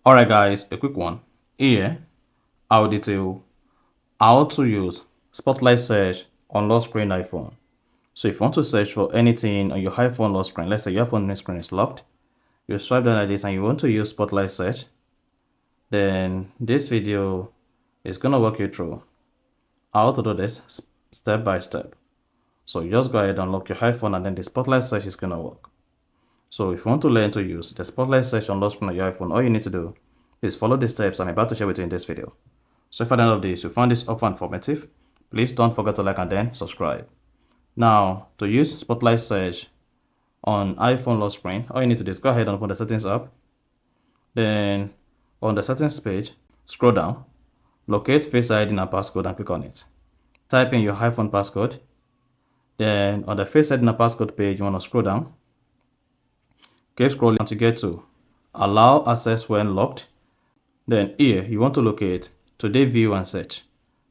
Alright guys, a quick one. Here, I'll detail how to use Spotlight Search on lock screen iPhone. So if you want to search for anything on your iPhone lock screen, let's say your phone screen is locked, you swipe down like this and you want to use Spotlight Search, then this video is going to walk you through how to do this step by step. So you just go ahead and lock your iPhone and then the Spotlight Search is going to work. So if you want to learn to use the Spotlight Search on lock screen on your iPhone, all you need to do is follow the steps I'm about to share with you in this video. So if at the end of this you found this offer informative, please don't forget to like and then subscribe. Now, to use Spotlight Search on iPhone lock screen, all you need to do is go ahead and open the settings app. Then on the settings page, scroll down, locate Face ID and passcode and click on it. Type in your iPhone passcode. Then on the Face ID and passcode page, you want to scroll down. Keep scrolling until you get to allow access when locked. Then here you want to locate today view and search.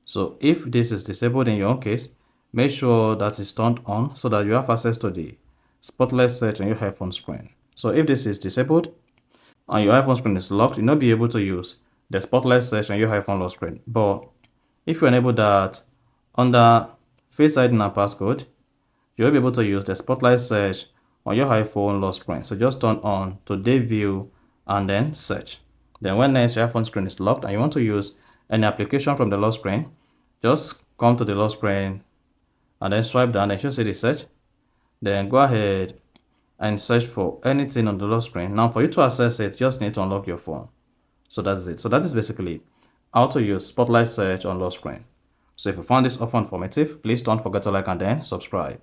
So if this is disabled in your own case, make sure that is turned on so that you have access to the Spotlight Search on your iPhone screen. So if this is disabled and your iPhone screen is locked, you'll not be able to use the Spotlight Search on your iPhone lock screen. But if you enable that under Face ID and passcode, you'll be able to use the Spotlight Search on your iPhone lock screen. So just turn on today view and then search. Then when next your iPhone screen is locked and you want to use any application from the lock screen, just come to the lock screen and then swipe down and you should see the search. Then go ahead and search for anything on the lock screen. Now for you to access it, just need to unlock your phone. So that's it. So that is basically how to use Spotlight Search on lock screen. So if you found this offer informative, please don't forget to like and then subscribe.